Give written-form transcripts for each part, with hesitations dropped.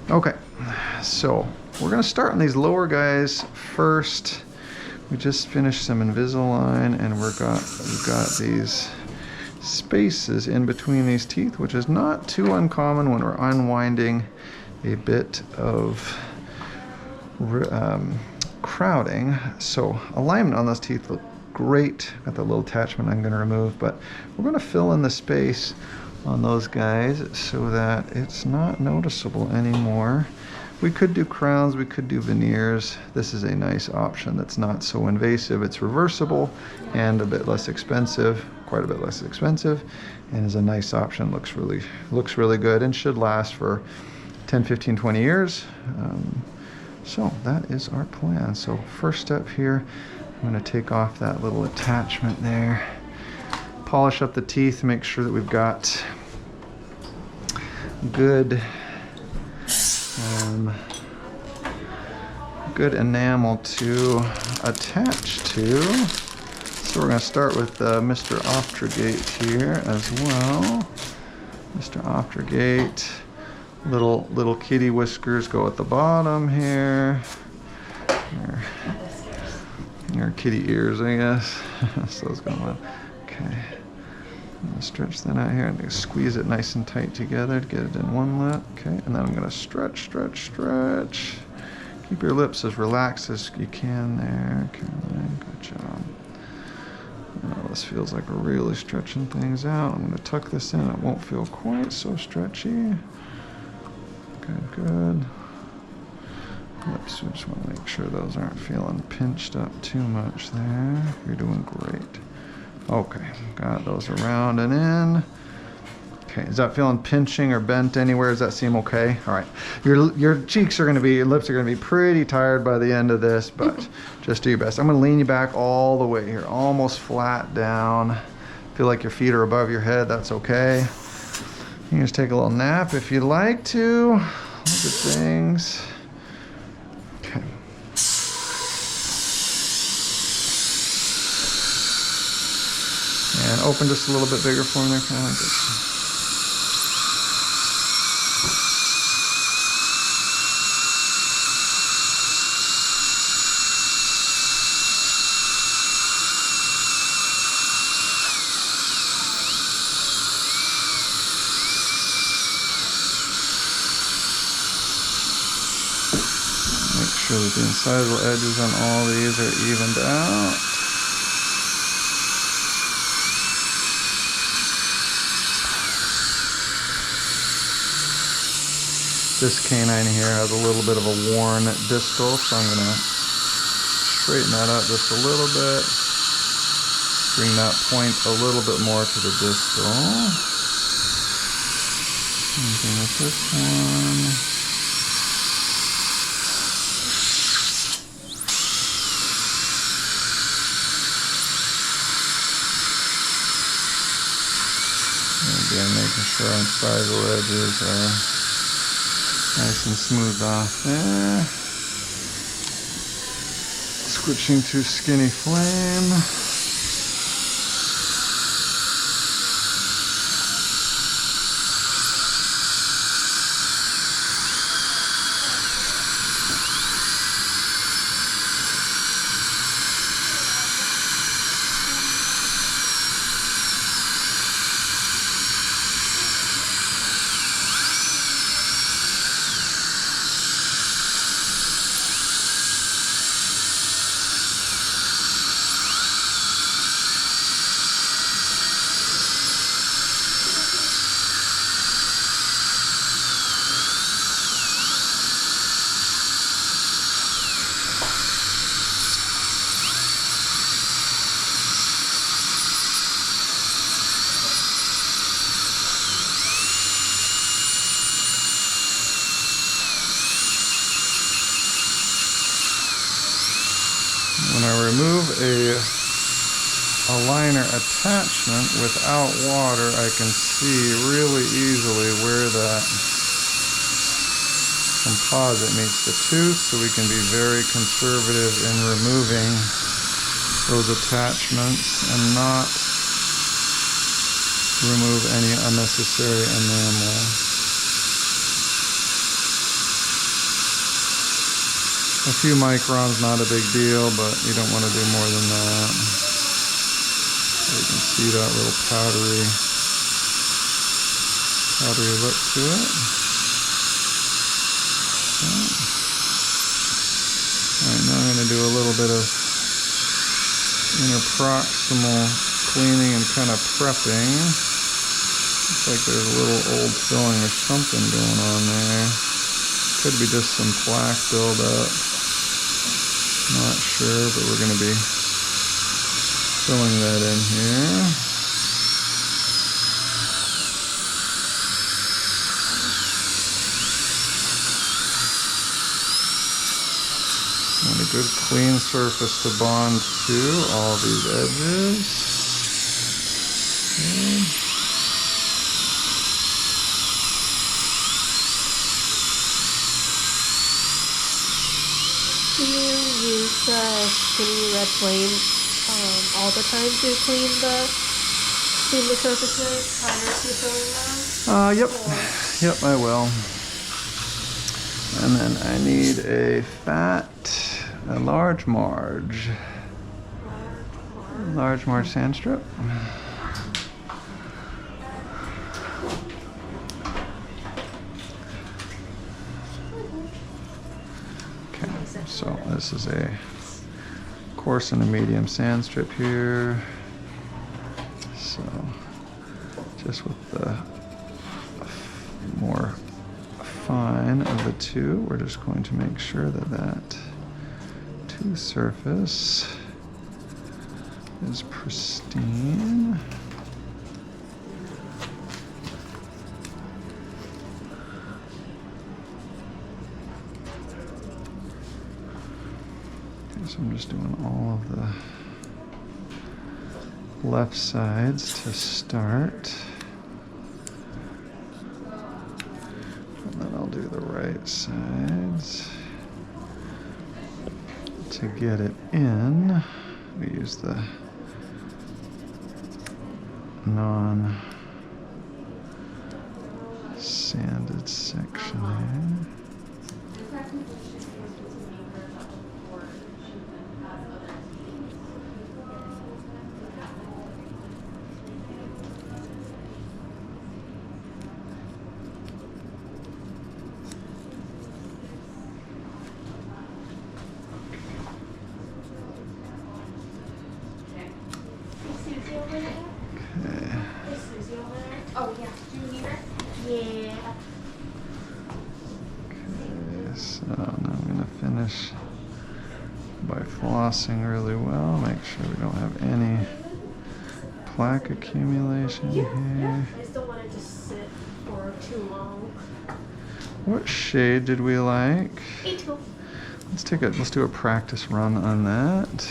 Okay, so we're gonna start on these lower guys first. We just finished some Invisalign, and we've got these spaces in between these teeth, which is not too uncommon when we're unwinding a bit of crowding. So alignment on those teeth look great. Got the little attachment I'm going to remove, but we're going to fill in the space on those guys so that it's not noticeable anymore. We could do crowns, we could do veneers. This is a nice option that's not so invasive. It's reversible and a bit less expensive, quite a bit less expensive, and is a nice option. Looks really good and should last for 10, 15, 20 years. So that is our plan. So first step here, I'm going to take off that little attachment there, polish up the teeth, make sure that we've got good enamel to attach to. So we're going to start with Mr. Optrogate here as well. Mr. Optrogate, little kitty whiskers go at the bottom here. Your kitty ears, I guess. So it's going to, okay. I'm going to stretch that out here and squeeze it nice and tight together to get it in one lip. Okay, and then I'm going to stretch. Keep your lips as relaxed as you can there. Caroline, good job. Oh, this feels like we're really stretching things out. I'm going to tuck this in. It won't feel quite so stretchy. Good. Lips, we just want to make sure those aren't feeling pinched up too much there. You're doing great. Okay, got those around and in. Okay, is that feeling pinching or bent anywhere? Does that seem okay? All right, your cheeks are going to be, your lips are going to be pretty tired by the end of this, but just do your best. I'm going to lean you back all the way here, almost flat down. Feel like your feet are above your head. That's okay. You can just take a little nap if you'd like to. Look at things. Okay. And open just a little bit bigger for me there, kind of like this. Make sure that the incisal edges on all these are evened out. This canine here has a little bit of a worn distal, so I'm going to straighten that out just a little bit. Bring that point a little bit more to the distal. Same thing with this one. Again, making sure our incisal edges are nice and smooth off there. Switching to Skinny Flame. When I remove a aligner attachment without water, I can see really easily where that composite meets the tooth, so we can be very conservative in removing those attachments and not remove any unnecessary enamel. few microns, not a big deal, but you don't want to do more than that. So you can see that little powdery look to it. Okay. Alright, now I'm going to do a little bit of interproximal cleaning and kind of prepping. Looks like there's a little old filling or something going on there. Could be just some plaque buildup. Not sure, but we're going to be filling that in here. And a good clean surface to bond to all these edges. Okay. Do you use the skinny red flame all the time to clean the surfaces prior to filling them? Yep. Yep, I will. And then I need a large Marge. Large Marge sand strip. Okay, so this is a coarse and a medium sand strip here. So just with the more fine of the two, we're just going to make sure that that tooth surface is pristine. Okay, so I'm just doing all of the left sides to start. And then I'll do the right sides. To get it in, we use the non-sanded section here. Oh, yeah. Do you need her? Yeah. Okay, so now I'm going to finish by flossing really well. Make sure we don't have any plaque accumulation here. I just don't want it to sit for too long. What shade did we like? A2. Let's do a practice run on that.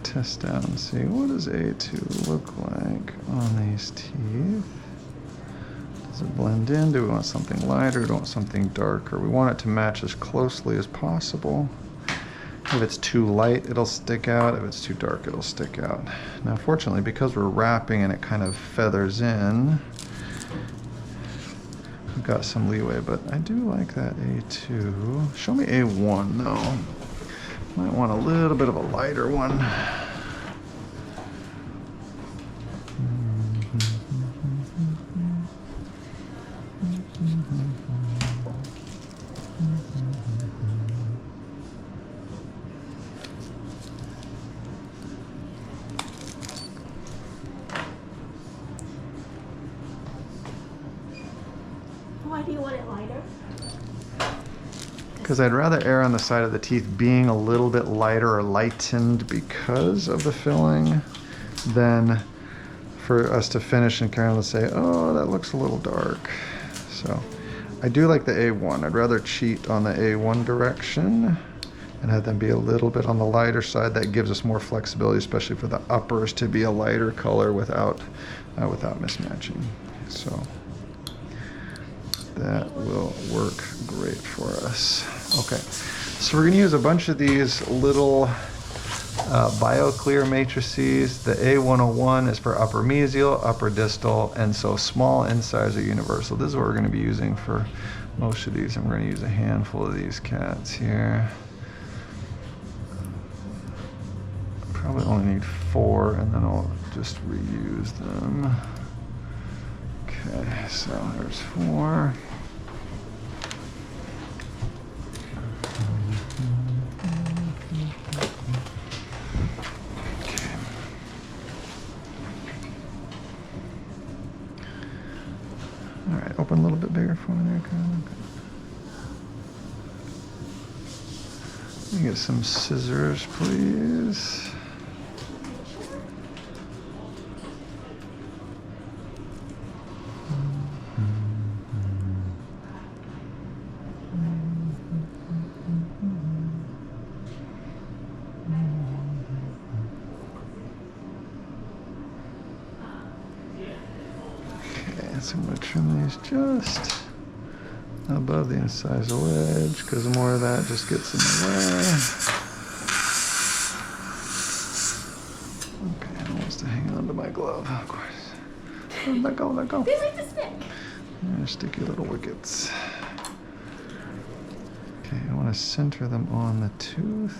Test out and see what does A2 look like on these teeth. Does it blend in? Do we want something lighter? Do we want something darker? We want it to match as closely as possible. If it's too light, it'll stick out. If it's too dark, it'll stick out. Now, fortunately, because we're wrapping and it kind of feathers in, we've got some leeway, but I do like that A2. Show me A1 though. Might want a little bit of a lighter one. Why do you want it lighter? Because I'd rather err on the side of the teeth being a little bit lighter or lightened because of the filling than for us to finish and kind of say, oh, that looks a little dark. So I do like the A1. I'd rather cheat on the A1 direction and have them be a little bit on the lighter side. That gives us more flexibility, especially for the uppers to be a lighter color without mismatching. So that will work great for us. Okay, so we're going to use a bunch of these little Bioclear matrices. The A101 is for upper mesial, upper distal, and so small incisors are universal. This is what we're going to be using for most of these, and we're going to use a handful of these cats here. Probably only need 4, and then I'll just reuse them. Okay, so there's 4. All right, open a little bit bigger for me there, Kyle. Let me get some scissors, please. So I'm going to trim these just above the incisal edge because more of that just gets in the way. Okay, I wants to hang on to my glove, of course. Oh, let go, let go. They like to stick. Sticky little wickets. Okay, I want to center them on the tooth.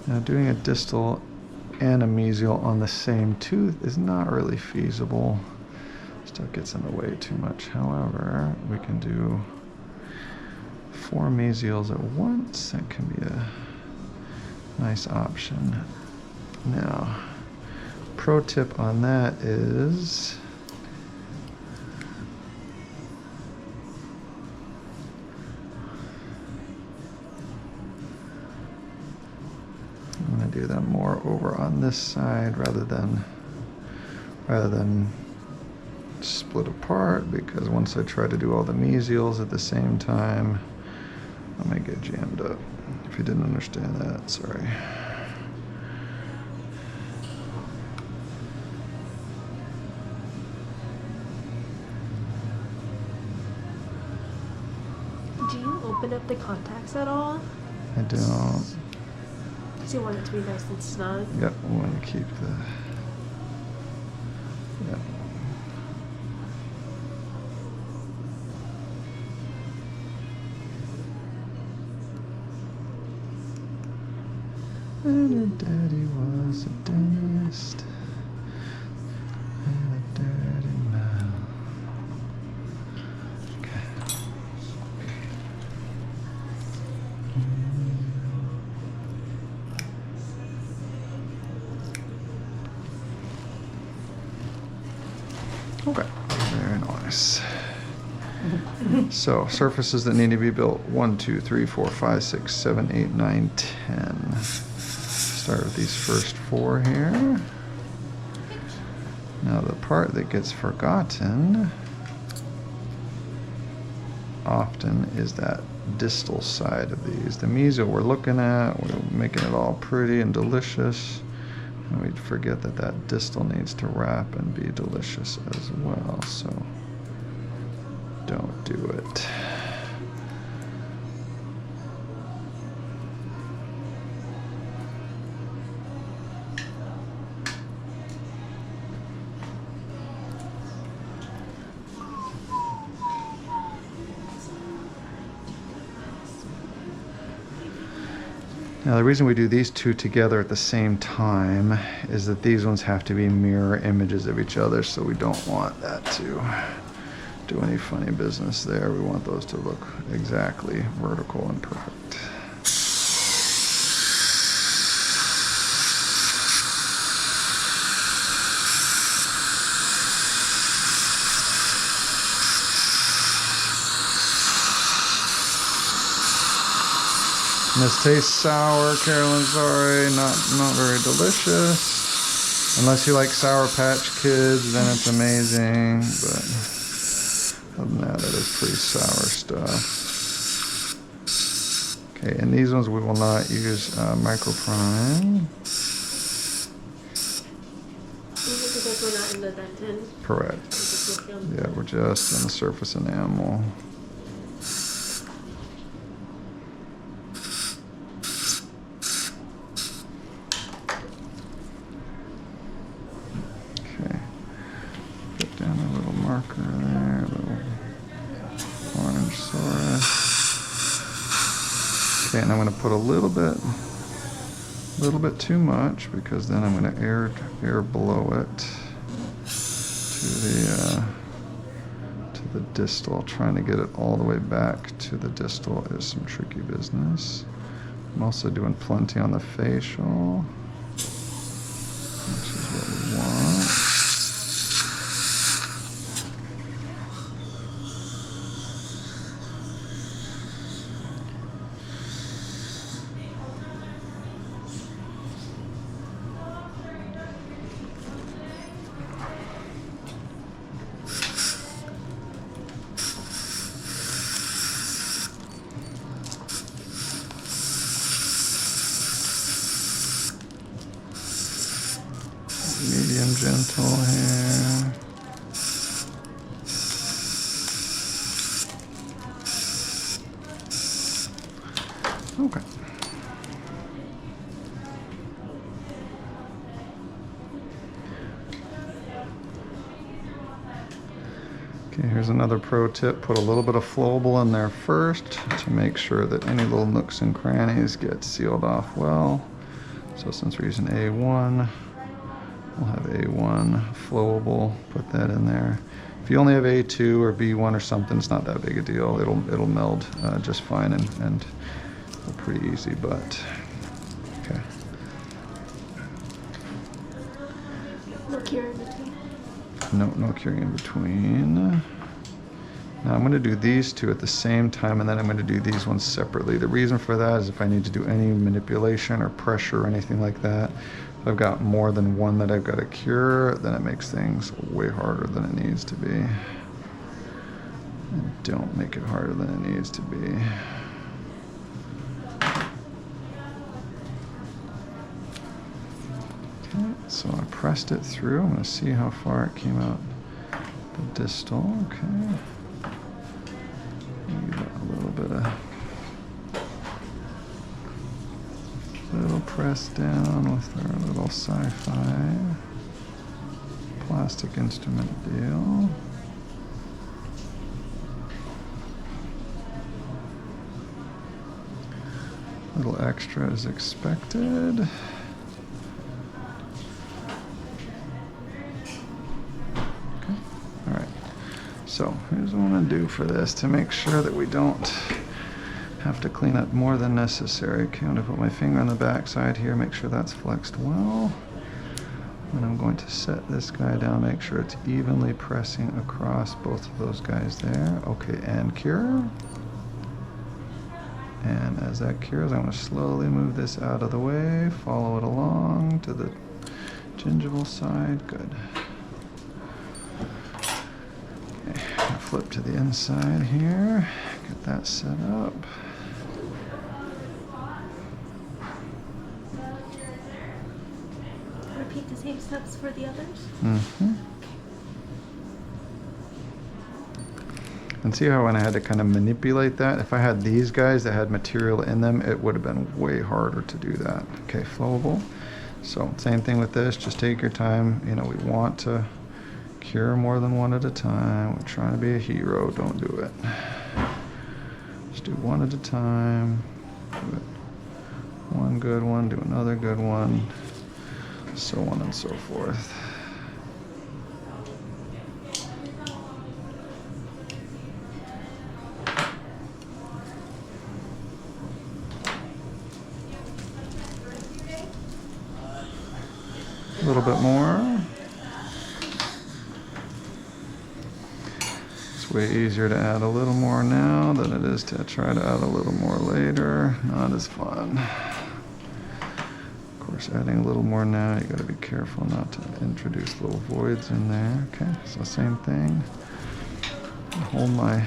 Now doing a distal and a mesial on the same tooth is not really feasible. Stuff gets in the way too much. However, we can do 4 mesials at once. That can be a nice option. Now, pro tip on that is I'm going to do them more over on this side rather than split apart, because once I try to do all the mesials at the same time, I might get jammed up. If you didn't understand that, sorry. Do you open up the contacts at all? I don't. Do you want it to be nice and snug? Yep, I want to keep the. Yep. And her daddy was a dentist. And a dirty mouth. Okay. Okay, very nice. So, surfaces that need to be built 1, 2, 3, 4, 5, 6, 7, 8, 9, 10. Start with these first 4 here. Now, the part that gets forgotten often is that distal side of these. The mesial we're looking at, we're making it all pretty and delicious. And we forget that that distal needs to wrap and be delicious as well, so don't do it. Now, the reason we do these two together at the same time is that these ones have to be mirror images of each other, so we don't want that to do any funny business there. We want those to look exactly vertical and perfect. And this tastes sour, Carolyn, sorry, not very delicious. Unless you like Sour Patch Kids, then it's amazing, but other than that, that is pretty sour stuff. Okay, and these ones we will not use microprime. Because we're not in the dentin. Correct. Yeah, we're just on the surface enamel. Okay. Put down a little marker there, a little orange saurus. Okay, and I'm going to put a little bit too much, because then I'm going to air blow it to the distal. Trying to get it all the way back to the distal is some tricky business. I'm also doing plenty on the facial, which is what we want. Medium gentle here. Okay. Okay, here's another pro tip. Put a little bit of flowable in there first to make sure that any little nooks and crannies get sealed off well. So since we're using A1, we'll have A1 flowable, put that in there. If you only have A2 or B1 or something, it's not that big a deal. It'll meld just fine and pretty easy, but okay. No cure in between. No curing in between. Now I'm going to do these two at the same time, and then I'm going to do these ones separately. The reason for that is if I need to do any manipulation or pressure or anything like that, if I've got more than one that I've got to cure, then it makes things way harder than it needs to be. And don't make it harder than it needs to be. Okay, so I pressed it through. I'm going to see how far it came out the distal. Okay. Give it a little bit of little press down with our little sci-fi plastic instrument deal. A little extra is expected. Okay, all right. So here's what I'm going to do for this to make sure that we don't have to clean up more than necessary. Okay, I'm going to put my finger on the back side here, make sure that's flexed well. And I'm going to set this guy down, make sure it's evenly pressing across both of those guys there. Okay, and cure. And as that cures, I'm going to slowly move this out of the way, follow it along to the gingival side. Good. Okay, flip to the inside here, get that set up. Repeat the same steps for the others? Mm-hmm. And see how when I had to kind of manipulate that, if I had these guys that had material in them, it would have been way harder to do that. Okay, flowable. So same thing with this, just take your time. You know, we want to cure more than one at a time. We're trying to be a hero, don't do it. Just do one at a time. Do it. One good one, do another good one, so on and so forth. A little bit more. It's way easier to add a little more now than it is to try to add a little more later. Not as fun. Of course, adding a little more now, you got to be careful not to introduce little voids in there. Okay, so same thing. Hold my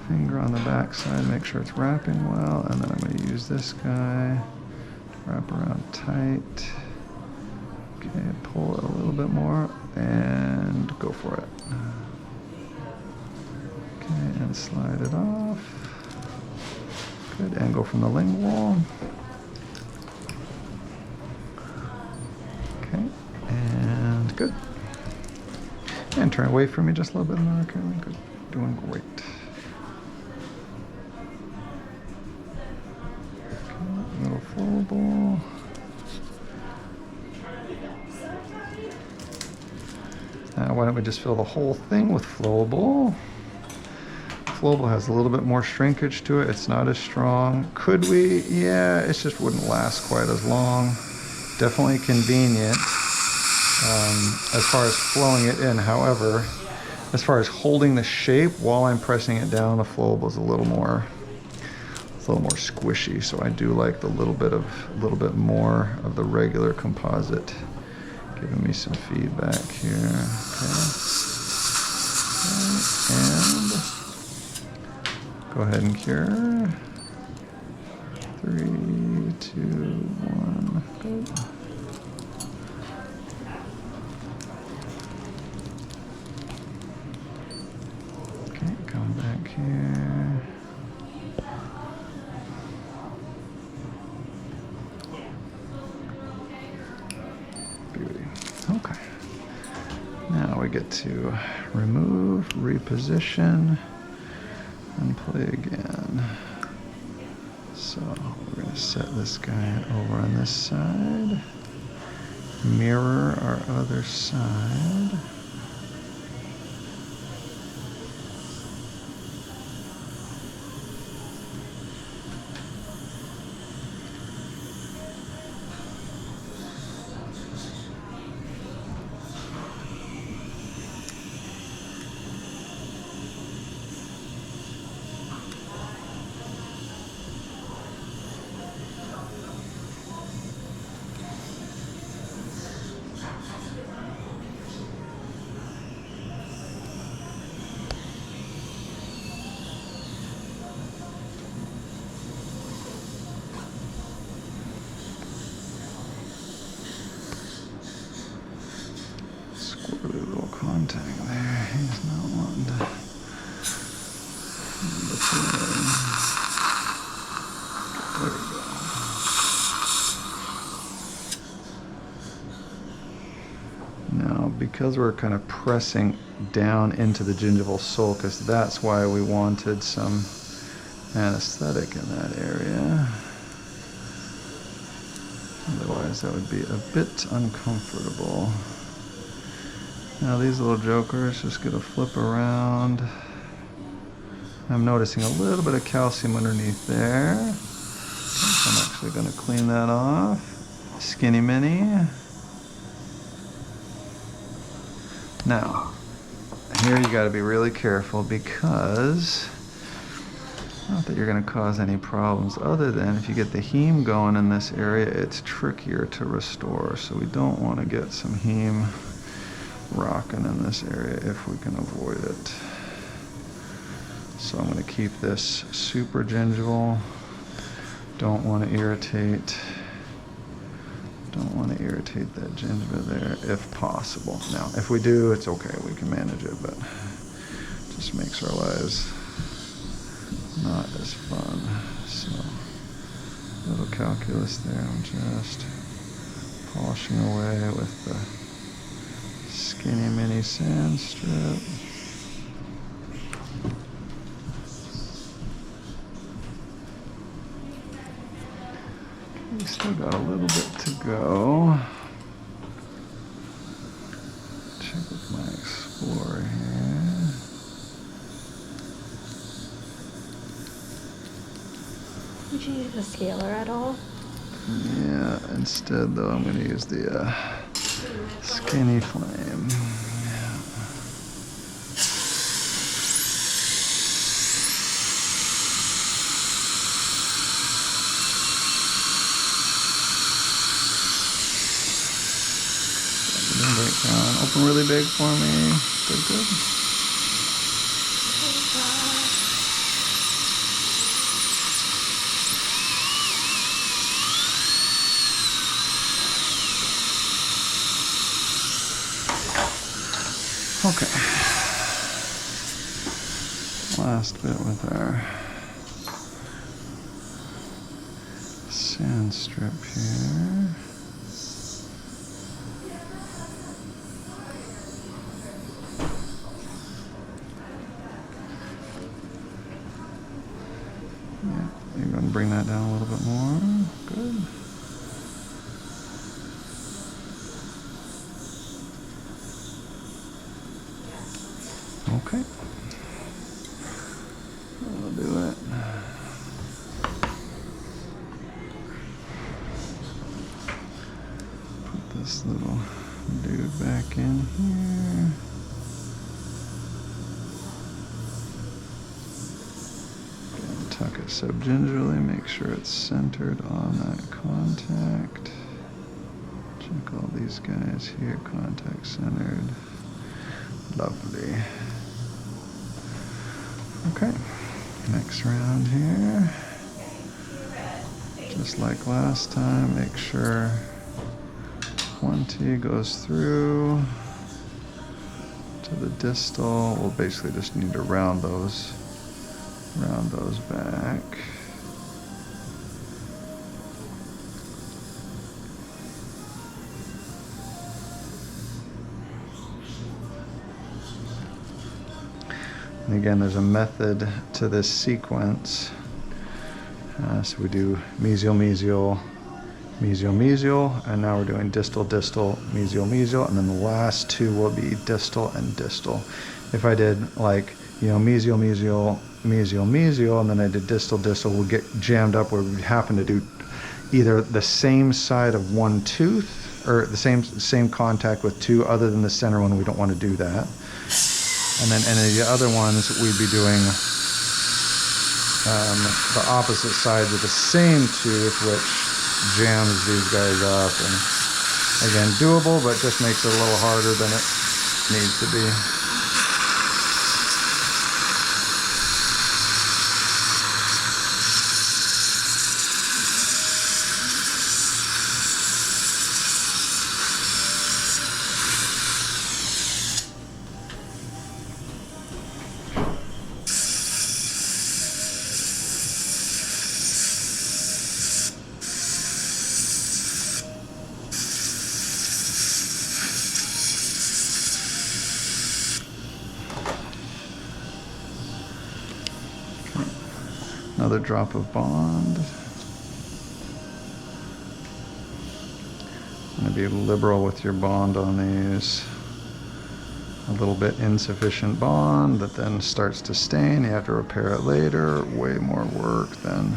finger on the back side, make sure it's wrapping well, and then I'm going to use this guy to wrap around tight. Okay, pull it a little bit more. and go for it. Okay, and slide it off. Good, and go from the lingual. Okay, and good. And turn away from me just a little bit more. Okay, good. Doing great. Okay, little flowable. Now, why don't we just fill the whole thing with flowable? Flowable has a little bit more shrinkage to it. It's not as strong. Could we? Yeah, it just wouldn't last quite as long. Definitely convenient as far as flowing it in. However, as far as holding the shape while I'm pressing it down, the flowable is a little more squishy. So I do like the little bit more of the regular composite, giving me some feedback here. Okay. And go ahead and cure. 3, 2, 1. Good. Okay, come back here. Beauty. Okay. Now we get to remove, reposition, and play again. So we're going to set this guy over on this side, mirror our other side. Squirrely little contact there. He's not wanting to play. There we go. Now, because we're kind of pressing down into the gingival sulcus, that's why we wanted some anesthetic in that area. Otherwise, that would be a bit uncomfortable. Now these little jokers just gonna flip around. I'm noticing a little bit of calcium underneath there. So I'm actually gonna clean that off. Skinny mini. Now, here you gotta be really careful because, not that you're gonna cause any problems other than if you get the heme going in this area, it's trickier to restore. So we don't wanna get some heme rocking in this area if we can avoid it. So I'm going to keep this super gingival. Don't want to irritate that gingiva there if possible. Now, if we do, it's okay. We can manage it, but it just makes our lives not as fun. So, a little calculus there. I'm just polishing away with the skinny mini sand strip. We still got a little bit to go. Check with my Explorer here. Would you use a scaler at all? Yeah, instead though I'm going to use the skinny flame. Open really big for me. Good, good. Okay. Last bit with our sand strip here. Yeah, you're going to bring that down a little bit more. Good. Okay. That'll do it. Put this little dude back in here. And tuck it subgingivally, make sure it's centered on that contact. Check all these guys here, contact centered. Lovely. Okay, next round here. Just like last time, make sure 20 goes through to the distal. We'll basically just need to round those back. And again, there's a method to this sequence. So we do mesial, mesial, mesial, mesial, and now we're doing distal, distal, mesial, mesial, and then the last two will be distal and distal. If I did like, mesial, mesial, mesial, mesial, and then I did distal, distal, we'll get jammed up where we happen to do either the same side of one tooth or the same contact with two other than the center one. We don't want to do that. And then any of the other ones, we'd be doing the opposite sides of the same tooth, which jams these guys up. And again, doable, but just makes it a little harder than it needs to be. Another drop of bond. I'm going to be liberal with your bond on these. A little bit insufficient bond that then starts to stain. You have to repair it later. Way more work than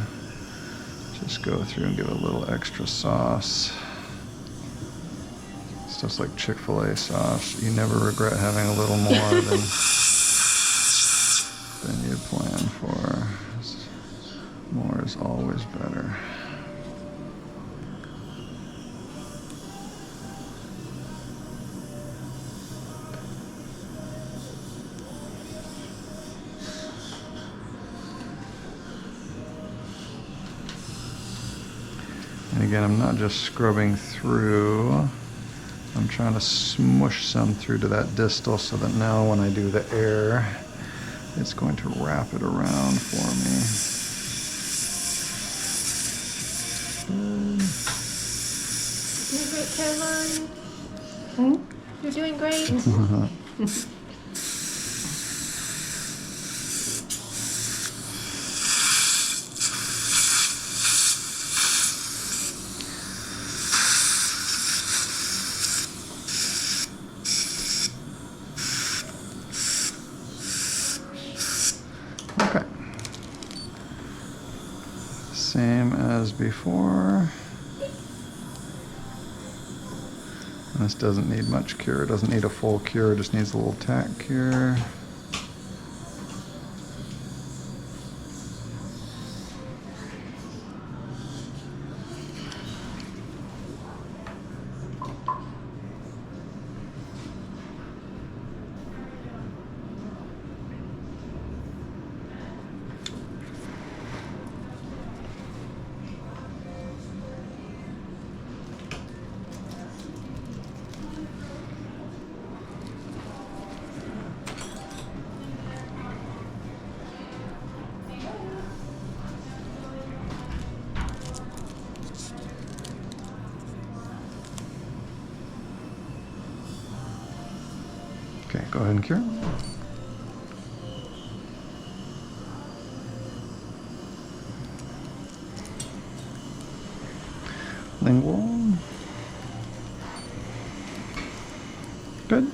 just go through and give it a little extra sauce. It's just like Chick-fil-A sauce. You never regret having a little more than you plan for. More is always better. And again, I'm not just scrubbing through. I'm trying to smush some through to that distal so that now when I do the air, it's going to wrap it around for me. You're great, Caroline. You're doing great. Okay. Same as before. This doesn't need much cure. It doesn't need a full cure. It just needs a little tack cure. Okay, go ahead and cure. Lingual. Good.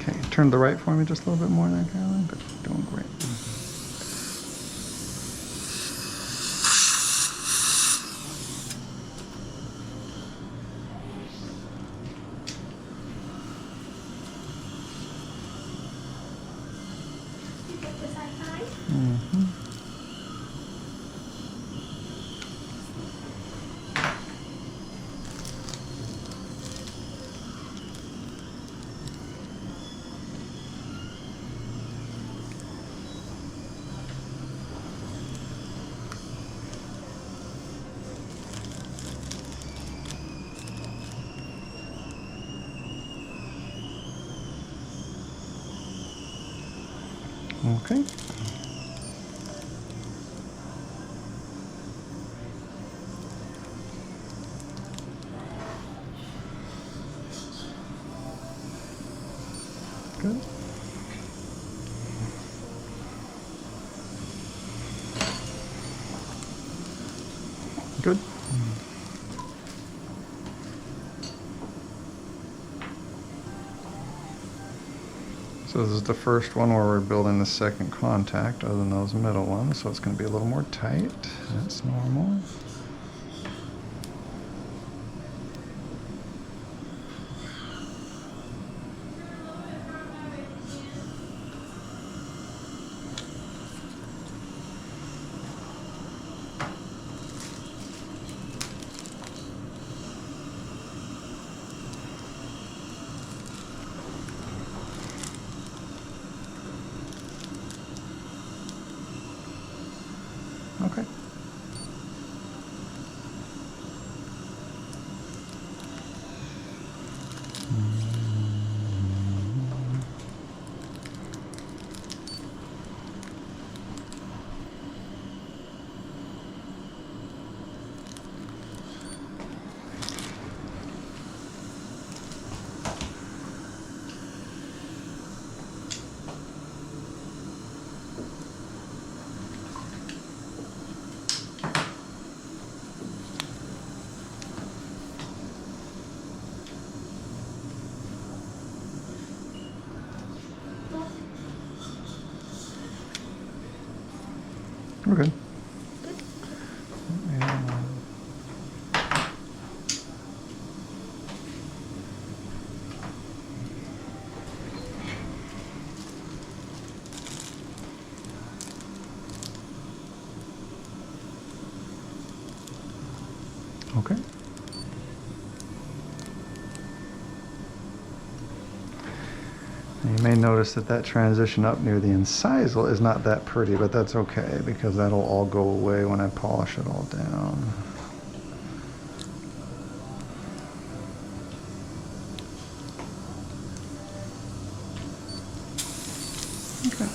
Okay, turn to the right for me just a little bit more there, Caroline. Good, doing great. Mm-hmm. Okay. Good. Good. So this is the first one where we're building the second contact other than those middle ones, so it's going to be a little more tight. That's normal. Okay. We're good. Okay. And you may notice that that transition up near the incisal is not that pretty, but that's okay because that'll all go away when I polish it all down. Okay.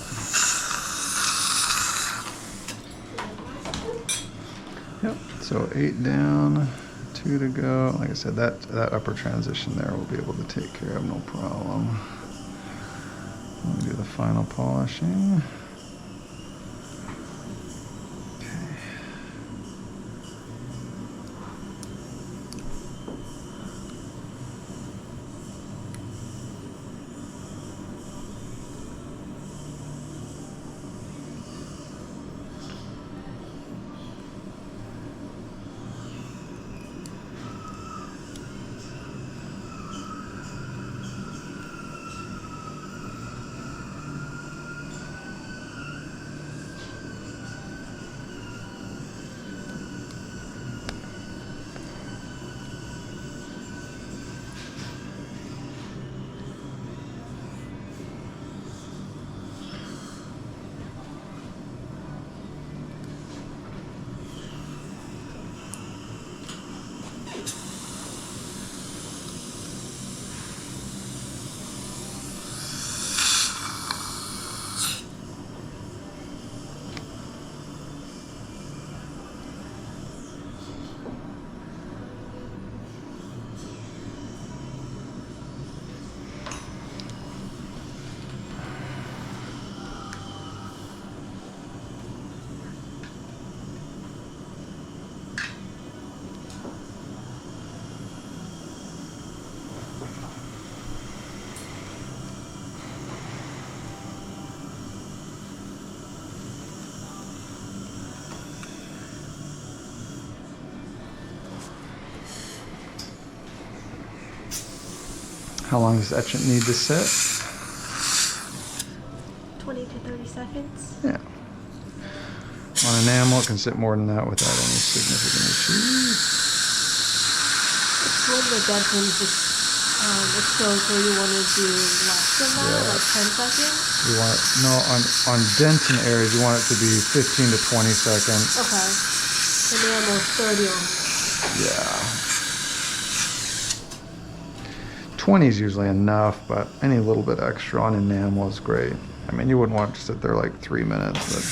Yep, so 8 down, 2 to go. Like I said, that upper transition there we'll be able to take care of, no problem. Let me do the final polishing. Okay. How long does etchant need to sit? 20 to 30 seconds. Yeah. On enamel, it can sit more than that without any significant issues. It's when the dead pins exposed where you want to do less than that, like 10 seconds. You want it, no, on dentin areas, you want it to be 15 to 20 seconds. Okay. Enamel is 30 on. Yeah. 20 is usually enough, but any little bit extra on enamel is great. I mean, you wouldn't want to sit there like 3 minutes, but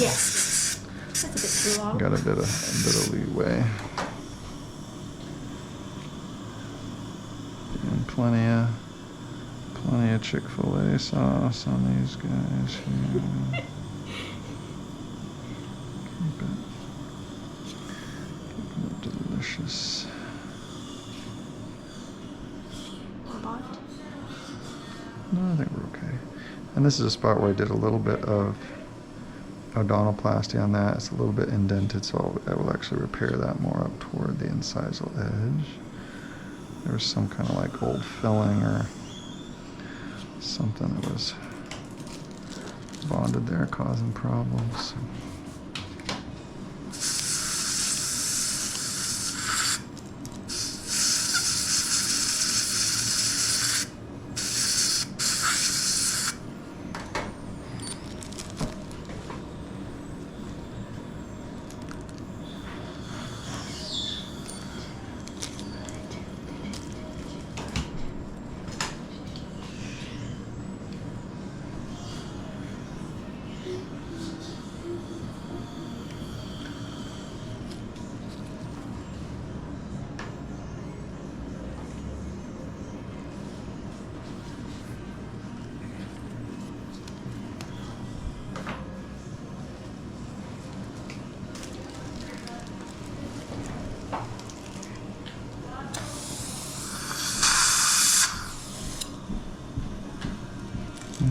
you know, yeah, that's a bit too long. got a bit of leeway. And plenty of Chick-fil-A sauce on these guys here. Keep it delicious. No, I think we're okay. And this is a spot where I did a little bit of odontoplasty on that. It's a little bit indented, so I will actually repair that more up toward the incisal edge. There was some kind of like old filling or something that was bonded there causing problems.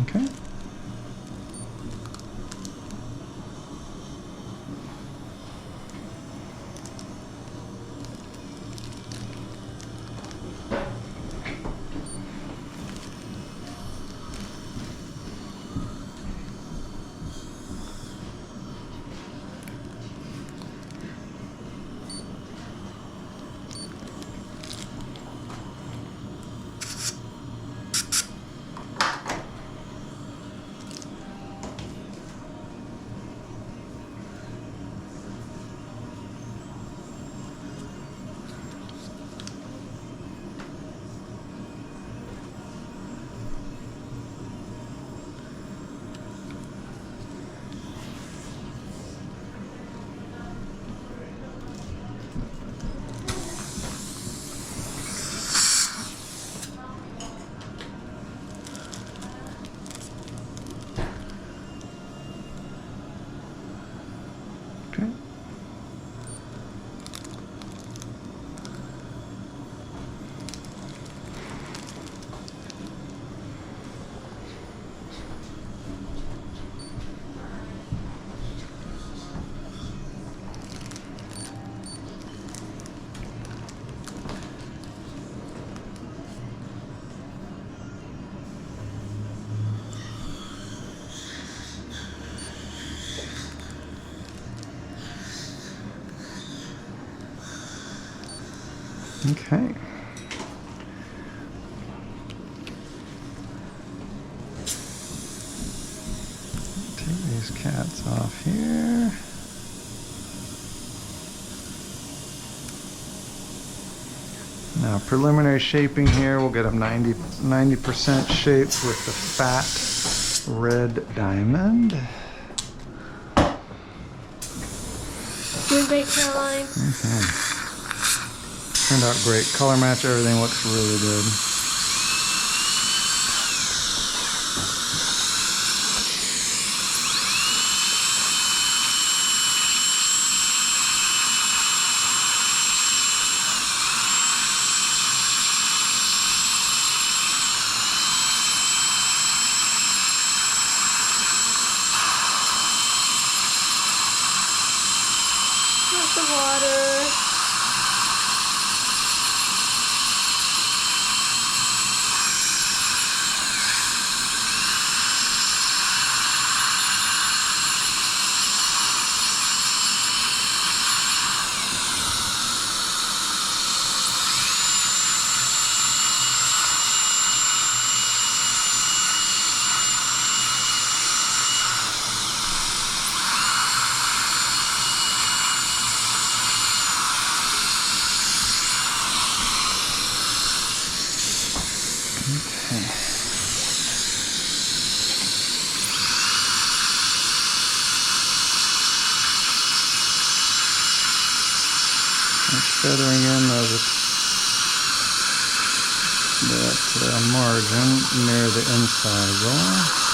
Okay. Okay. Okay. Take these cats off here. Now preliminary shaping here, we'll get them 90% shaped with the fat red diamond. Doing great, Caroline. Okay. Turned out great. Color match, everything looks really good. Lots of water. feathering in that margin near the incisal.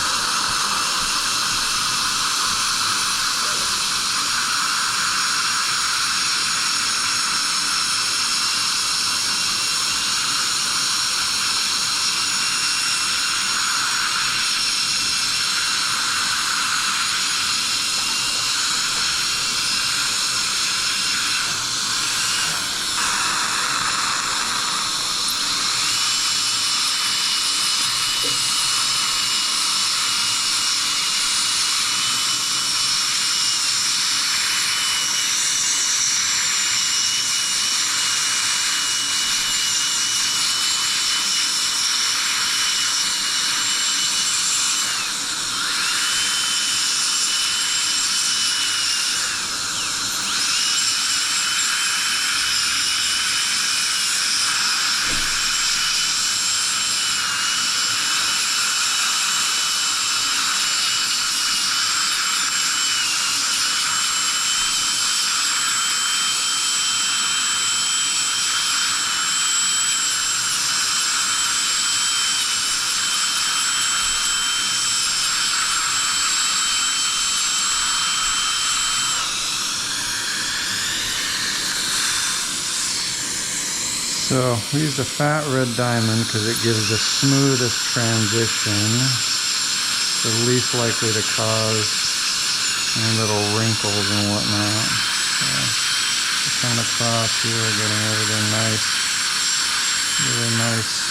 So we used a fat red diamond because it gives the smoothest transition, the least likely to cause any little wrinkles and whatnot. So coming across here, getting everything nice, really nice,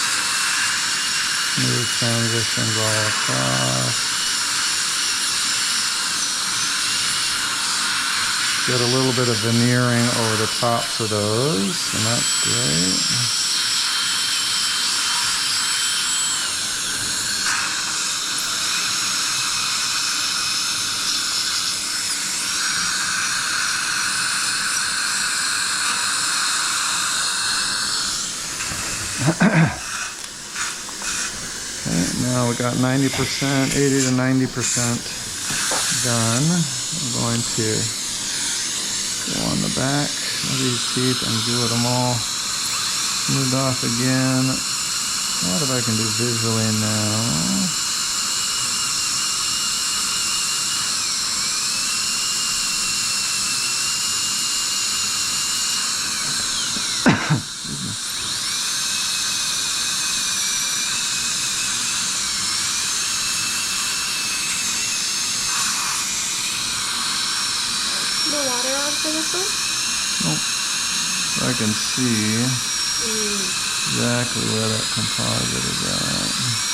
smooth transitions all across. Get a little bit of veneering over the tops of those, and that's great. Okay, now we got 90%, 80 to 90% done. I'm going to go on the back of these teeth and glue them all smoothed off again. What if I can do visually now? No water on for this one? Nope. So I can see exactly where that composite is at.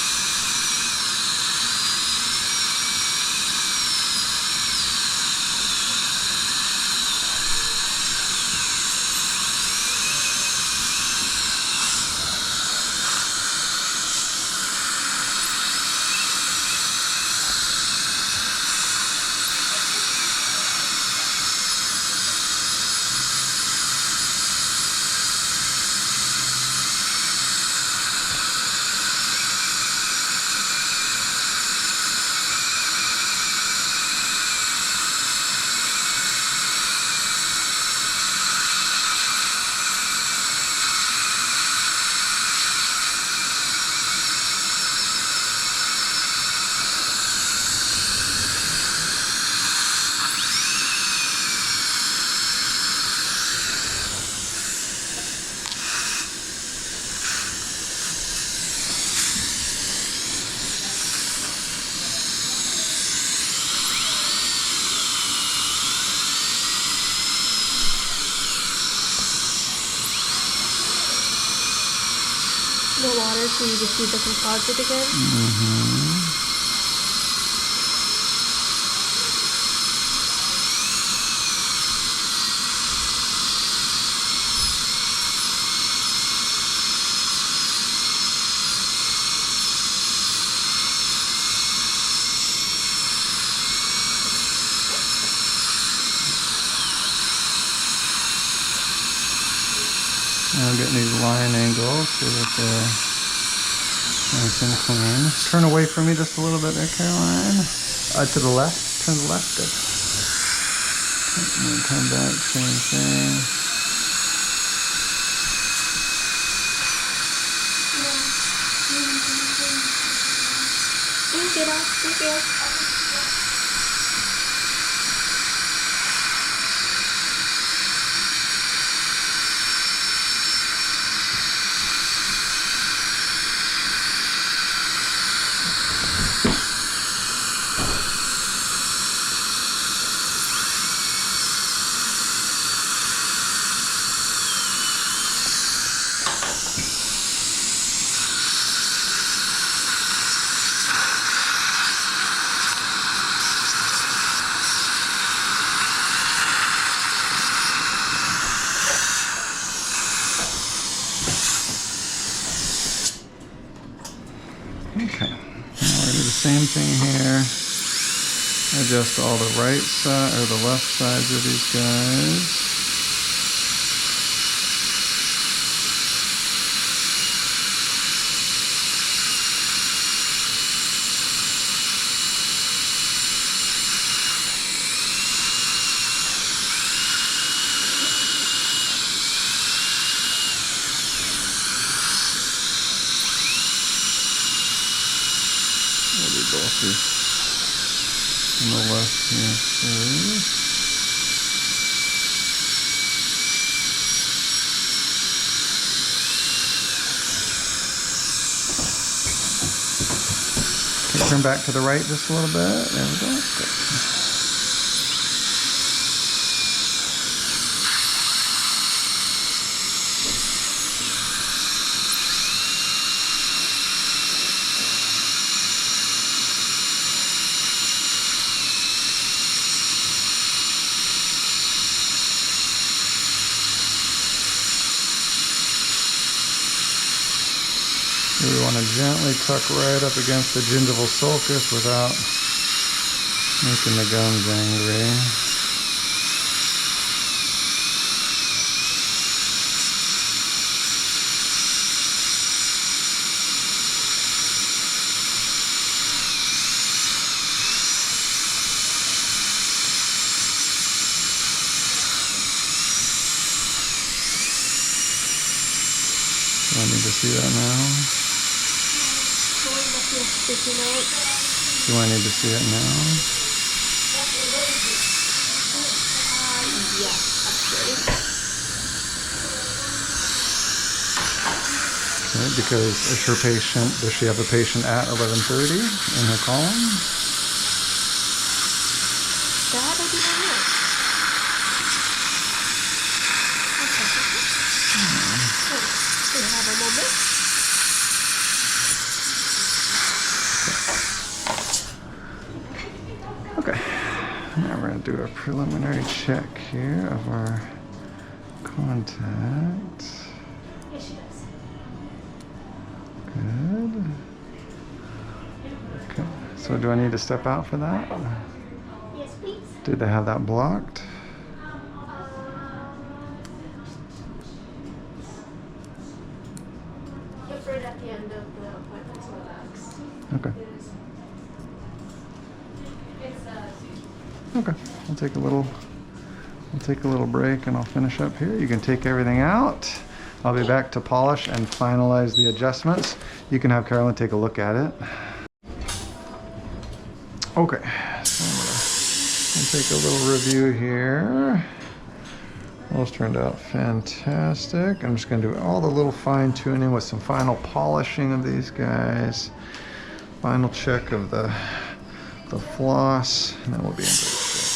No water so you just see the composite again? Now getting these line angles so that they're nice and clean. Turn away from me just a little bit there, Caroline. To the left. Turn to the left. Good. And then come back, same thing. Thank you, Doc. Thank you. Okay, now we're gonna do the same thing here. Adjust all the right side or the left sides of these guys. Both on the left here first. Okay, turn back to the right just a little bit. There we go. Good. We want to gently tuck right up against the gingival sulcus without making the gums angry. I need to see that now. Do I need to see it now? Yes, actually. Okay, because is her patient, does she have a patient at 11:30 in her column? That I do not know. Okay. We have a moment. Okay, now we're going to do a preliminary check here of our contact. Yes, she does. Good. Okay, so do I need to step out for that? Yes, please. Did they have that blocked? Yep, right at the end of the appointment, so relax. Okay. Okay, we'll take a little break and I'll finish up here. You can take everything out. I'll be back to polish and finalize the adjustments. You can have Carolyn take a look at it. Okay, so I'm gonna take a little review here. Those turned out fantastic. I'm just gonna do all the little fine tuning with some final polishing of these guys. Final check of the floss, and then we'll be in great shape.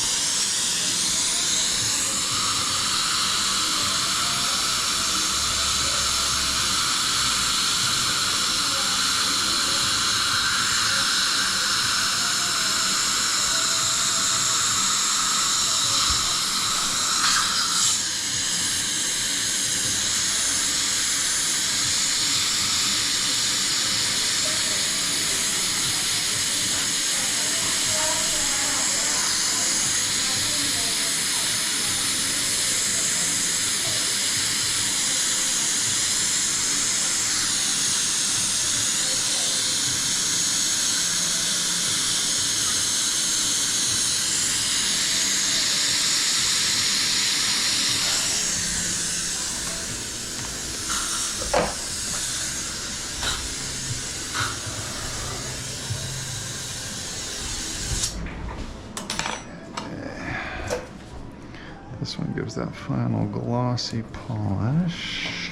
This one gives that final glossy polish.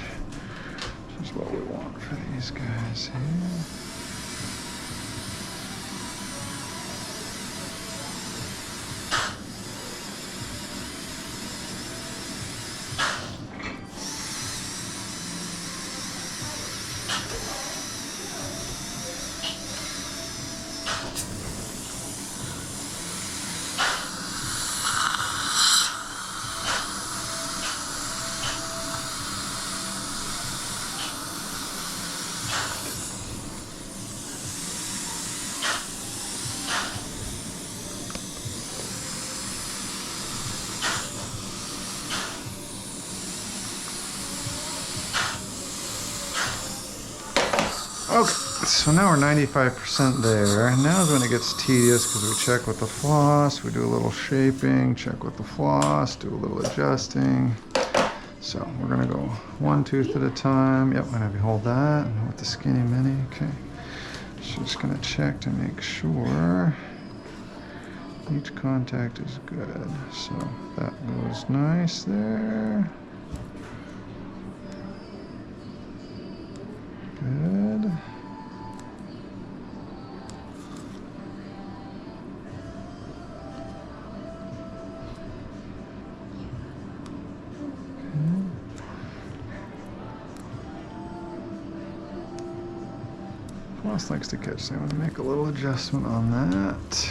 This is what we want for these guys here. Okay, so now we're 95% there. Now is when it gets tedious because we check with the floss, we do a little shaping, check with the floss, do a little adjusting. So we're gonna go one tooth at a time. Yep, I'm gonna have you hold that and with the skinny mini. Okay, so just gonna check to make sure each contact is good. So that goes nice there. Good. Floss likes to catch, so I'm going to make a little adjustment on that.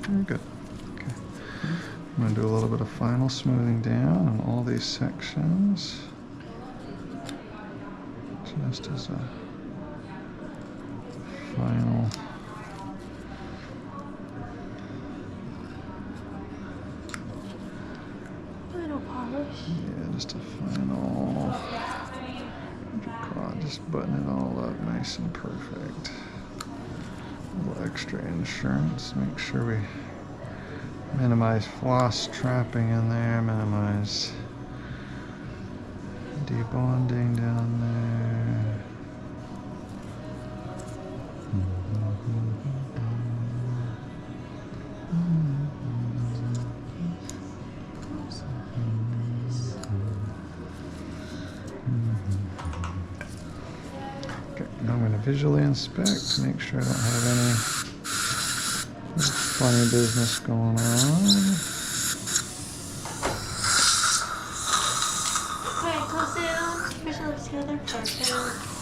Very good. Okay. I'm going to do a little bit of final smoothing down on all these sections. Just as a final. Final polish. Yeah, just a final. Just button it all up nice and perfect. A little extra insurance. Make sure we minimize floss trapping in there, minimize debonding down there. Okay, now I'm going to visually inspect to make sure I don't have any funny business going on. Alright, close down. Push your lips together. Perfect.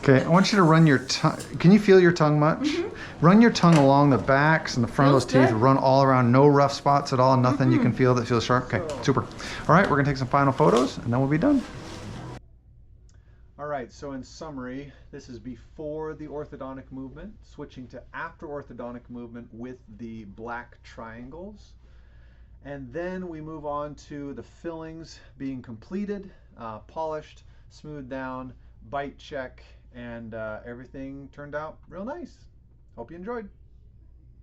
Okay, I want you to run your tongue. Can you feel your tongue much? Mm-hmm. Run your tongue along the backs and the front of those teeth. Run all around, no rough spots at all, nothing you can feel that feels sharp. Okay, super. All right, we're gonna take some final photos and then we'll be done. All right. right, so in summary, this is before the orthodontic movement, switching to after orthodontic movement with the black triangles. And then we move on to the fillings being completed, polished, smoothed down, bite check, and everything turned out real nice. Hope you enjoyed.